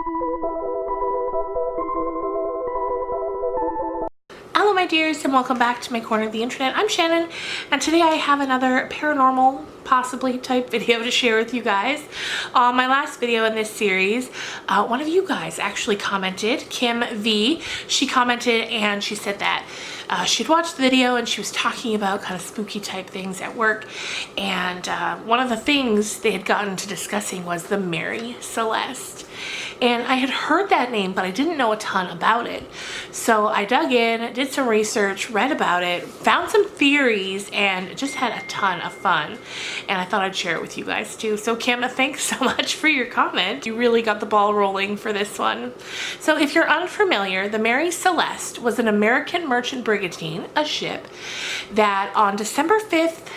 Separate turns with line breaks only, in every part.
Hello my dears, and welcome back to my corner of the internet. I'm Shannon, and today I have another paranormal, possibly type video to share with you guys. My last video in this series, one of you guys actually commented, Kim V. She commented and she said that she'd watched the video and she was talking about kind of spooky type things at work, and one of the things they had gotten to discussing was the Mary Celeste. And I had heard that name, but I didn't know a ton about it. So I dug in, did some research, read about it, found some theories, and just had a ton of fun. And I thought I'd share it with you guys too. So Kim, thanks so much for your comment. You really got the ball rolling for this one. So if you're unfamiliar, the Mary Celeste was an American merchant brigantine, a ship, that on December 5th,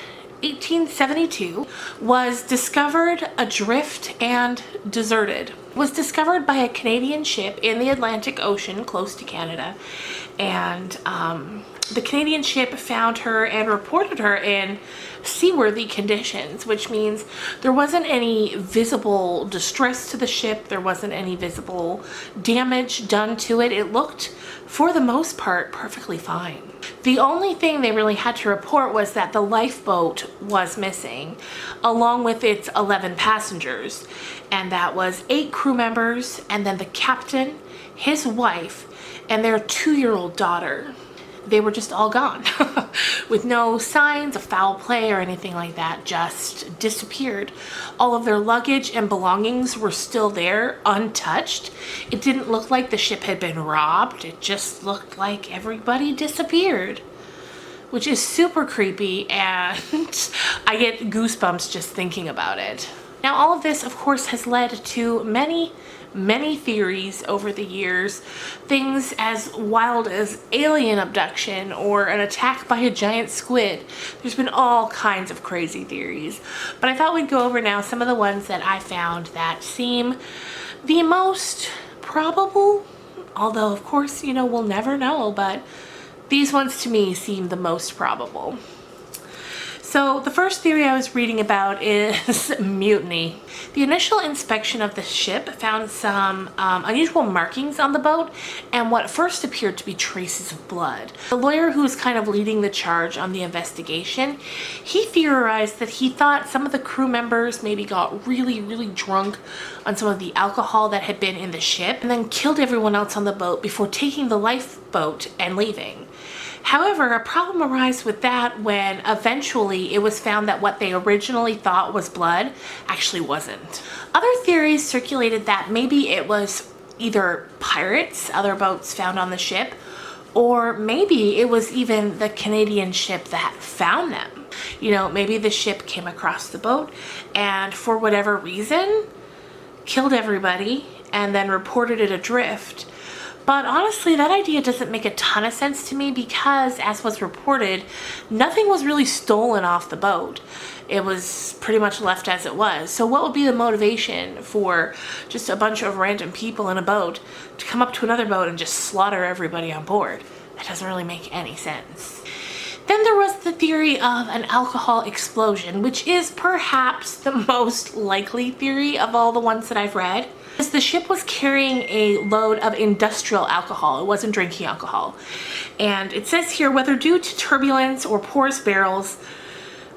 1872 was discovered adrift and deserted. It was discovered by a Canadian ship in the Atlantic Ocean close to Canada, and the Canadian ship found her and reported her in seaworthy conditions, which means there wasn't any visible distress to the ship, there wasn't any visible damage done to it. It looked, for the most part, perfectly fine. The only thing they really had to report was that the lifeboat was missing, along with its 11 passengers, and that was 8 crew members, and then the captain, his wife, and their 2-year-old daughter. They were just all gone with no signs of foul play or anything like that, just disappeared. All of their luggage and belongings were still there, untouched. It didn't look like the ship had been robbed. It just looked like everybody disappeared, which is super creepy, and I get goosebumps just thinking about it. Now, all of this, of course, has led to many theories over the years. Things as wild as alien abduction or an attack by a giant squid. There's been all kinds of crazy theories. But I thought we'd go over now some of the ones that I found that seem the most probable. Although, of course, you know, we'll never know, but these ones to me seem the most probable. So the first theory I was reading about is mutiny. The initial inspection of the ship found some unusual markings on the boat and what first appeared to be traces of blood. The lawyer who was kind of leading the charge on the investigation, he theorized that he thought some of the crew members maybe got really drunk on some of the alcohol that had been in the ship and then killed everyone else on the boat before taking the lifeboat and leaving. However, a problem arose with that when eventually it was found that what they originally thought was blood actually wasn't. Other theories circulated that maybe it was either pirates, other boats found on the ship, or maybe it was even the Canadian ship that found them. You know, maybe the ship came across the boat and for whatever reason killed everybody and then reported it adrift. But honestly, that idea doesn't make a ton of sense to me because, as was reported, nothing was really stolen off the boat. It was pretty much left as it was. So what would be the motivation for just a bunch of random people in a boat to come up to another boat and just slaughter everybody on board? That doesn't really make any sense. Then there was the theory of an alcohol explosion, which is perhaps the most likely theory of all the ones that I've read. The ship was carrying a load of industrial alcohol. It wasn't drinking alcohol. And it says here, whether due to turbulence or porous barrels,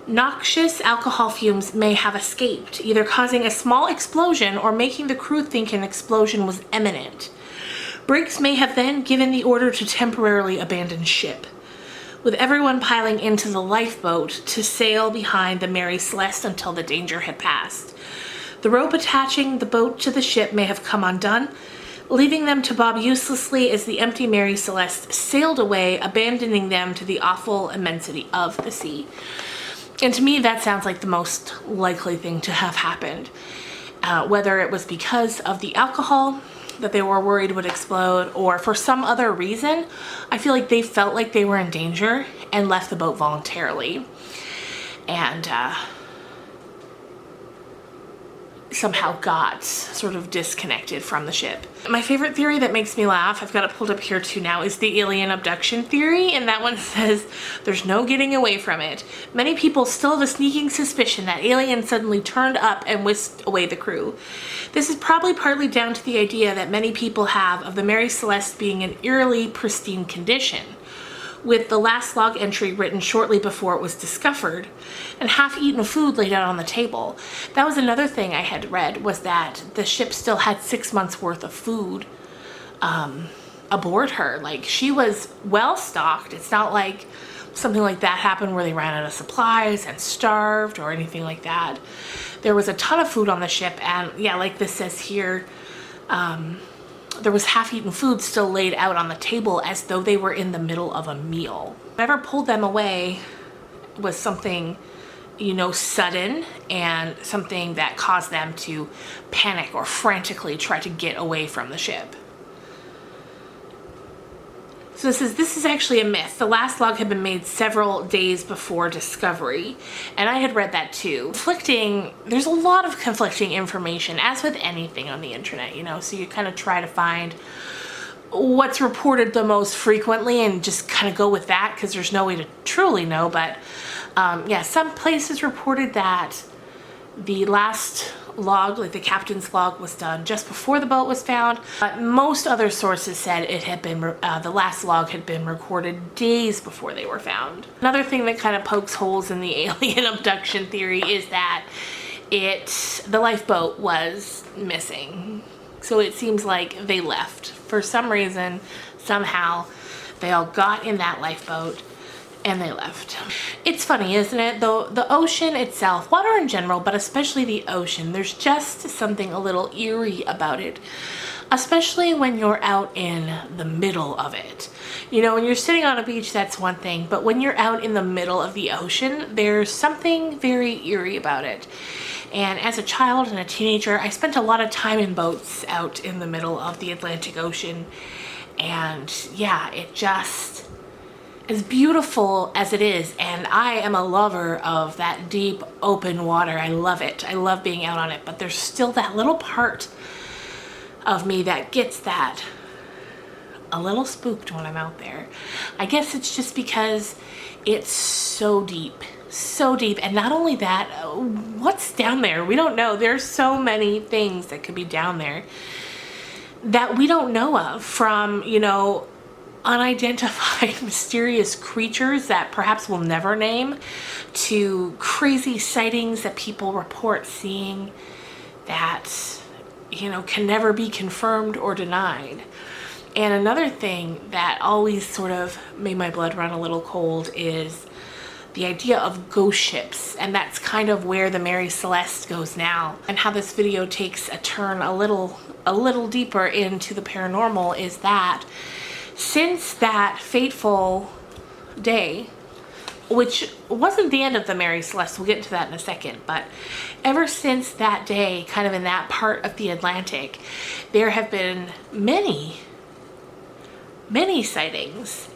noxious alcohol fumes may have escaped, either causing a small explosion or making the crew think an explosion was imminent. Briggs may have then given the order to temporarily abandon ship, with everyone piling into the lifeboat to sail behind the Mary Celeste until the danger had passed. The rope attaching the boat to the ship may have come undone, leaving them to bob uselessly as the empty Mary Celeste sailed away, abandoning them to the awful immensity of the sea. And to me, that sounds like the most likely thing to have happened. Whether it was because of the alcohol that they were worried would explode, or for some other reason, I feel like they felt like they were in danger and left the boat voluntarily. And somehow got sort of disconnected from the ship. My favorite theory that makes me laugh, I've got it pulled up here too now, is the alien abduction theory, and that one says there's no getting away from it. Many people still have a sneaking suspicion that aliens suddenly turned up and whisked away the crew. This is probably partly down to the idea that many people have of the Mary Celeste being in eerily pristine condition, with the last log entry written shortly before it was discovered, and half-eaten food laid out on the table. That was another thing I had read, was that the ship still had 6 months worth of food aboard her. Like, she was well stocked. It's not like something like that happened where they ran out of supplies and starved or anything like that. There was a ton of food on the ship, and yeah, like this says here, there was half-eaten food still laid out on the table as though they were in the middle of a meal. Whatever pulled them away was something, you know, sudden, and something that caused them to panic or frantically try to get away from the ship. So this is actually a myth. The last log had been made several days before discovery, and I had read that too. There's a lot of conflicting information, as with anything on the internet, you know, so you kind of try to find what's reported the most frequently and just kind of go with that, because there's no way to truly know. But yeah, some places reported that the last log, like the captain's log, was done just before the boat was found. But most other sources said it had been the last log had been recorded days before they were found. Another thing that kind of pokes holes in the alien abduction theory is that the lifeboat was missing. So it seems like they left. For some reason, somehow, they all got in that lifeboat and they left. It's funny, isn't it? Though the ocean itself, water in general, but especially the ocean, there's just something a little eerie about it, especially when you're out in the middle of it. You know, when you're sitting on a beach, that's one thing, but when you're out in the middle of the ocean, there's something very eerie about it. And as a child and a teenager, I spent a lot of time in boats out in the middle of the Atlantic Ocean. And yeah, it just, as beautiful as it is, and I am a lover of that deep open water. I love it. I love being out on it, but there's still that little part of me that gets that a little spooked when I'm out there. I guess it's just because it's so deep, and not only that, what's down there? We don't know. There's so many things that could be down there that we don't know of, from, you know, unidentified mysterious creatures that perhaps we'll never name, to crazy sightings that people report seeing that, you know, can never be confirmed or denied. And another thing that always sort of made my blood run a little cold is the idea of ghost ships, and that's kind of where the Mary Celeste goes now. And how this video takes a turn a little deeper into the paranormal is that since that fateful day, which wasn't the end of the Mary Celeste, we'll get into that in a second, but ever since that day, kind of in that part of the Atlantic, there have been many sightings.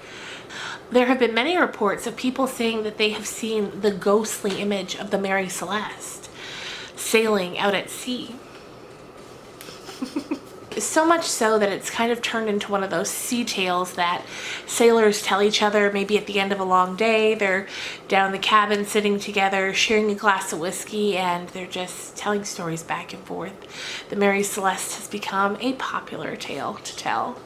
There have been many reports of people saying that they have seen the ghostly image of the Mary Celeste sailing out at sea. So much so that it's kind of turned into one of those sea tales that sailors tell each other maybe at the end of a long day. They're down in the cabin sitting together, sharing a glass of whiskey, and they're just telling stories back and forth. The Mary Celeste has become a popular tale to tell.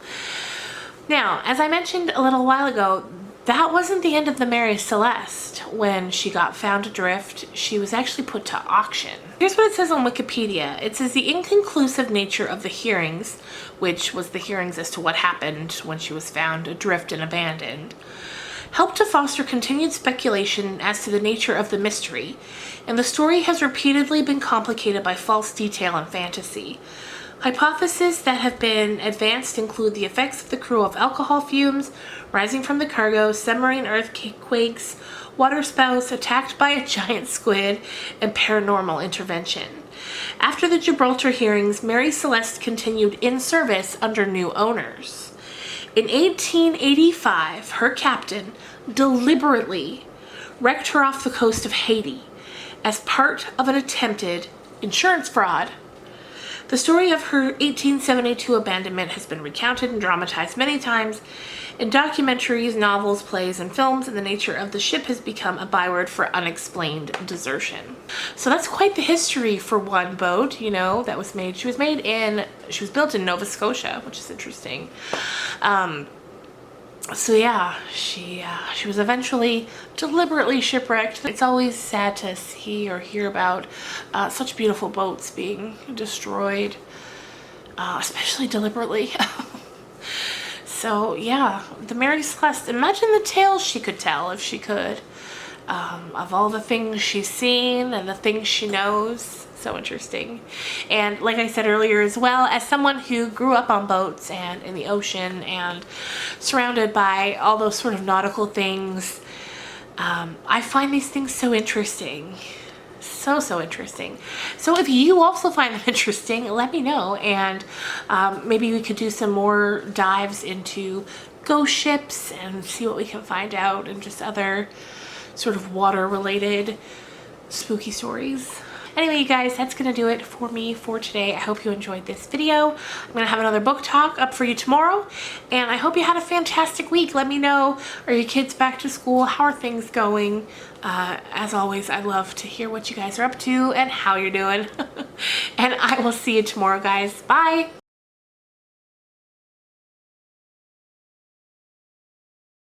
Now, as I mentioned a little while ago, that wasn't the end of the Mary Celeste. When she got found adrift, she was actually put to auction. Here's what it says on Wikipedia. It says the inconclusive nature of the hearings, which was the hearings as to what happened when she was found adrift and abandoned, helped to foster continued speculation as to the nature of the mystery, and the story has repeatedly been complicated by false detail and fantasy. Hypotheses that have been advanced include the effects of the crew of alcohol fumes, rising from the cargo, submarine earthquakes, waterspouts, attacked by a giant squid, and paranormal intervention. After the Gibraltar hearings, Mary Celeste continued in service under new owners. In 1885, her captain deliberately wrecked her off the coast of Haiti as part of an attempted insurance fraud. The story of her 1872 abandonment has been recounted and dramatized many times in documentaries, novels, plays, and films, and the nature of the ship has become a byword for unexplained desertion. So that's quite the history for one boat, you know, that was made. She was built in Nova Scotia, which is interesting. So yeah, she was eventually deliberately shipwrecked. It's always sad to see or hear about such beautiful boats being destroyed, especially deliberately. So yeah, the Mary Celeste, imagine the tales she could tell if she could, of all the things she's seen and the things she knows. So interesting. And like I said earlier as well, as someone who grew up on boats and in the ocean and surrounded by all those sort of nautical things, I find these things so interesting. So interesting. So if you also find them interesting, let me know, and maybe we could do some more dives into ghost ships and see what we can find out, and just other sort of water related spooky stories. Anyway, you guys, that's gonna do it for me for today. I hope you enjoyed this video. I'm gonna have another book talk up for you tomorrow, and I hope you had a fantastic week. Let me know, are your kids back to school? How are things going? As always, I love to hear what you guys are up to and how you're doing. And I will see you tomorrow, guys. Bye.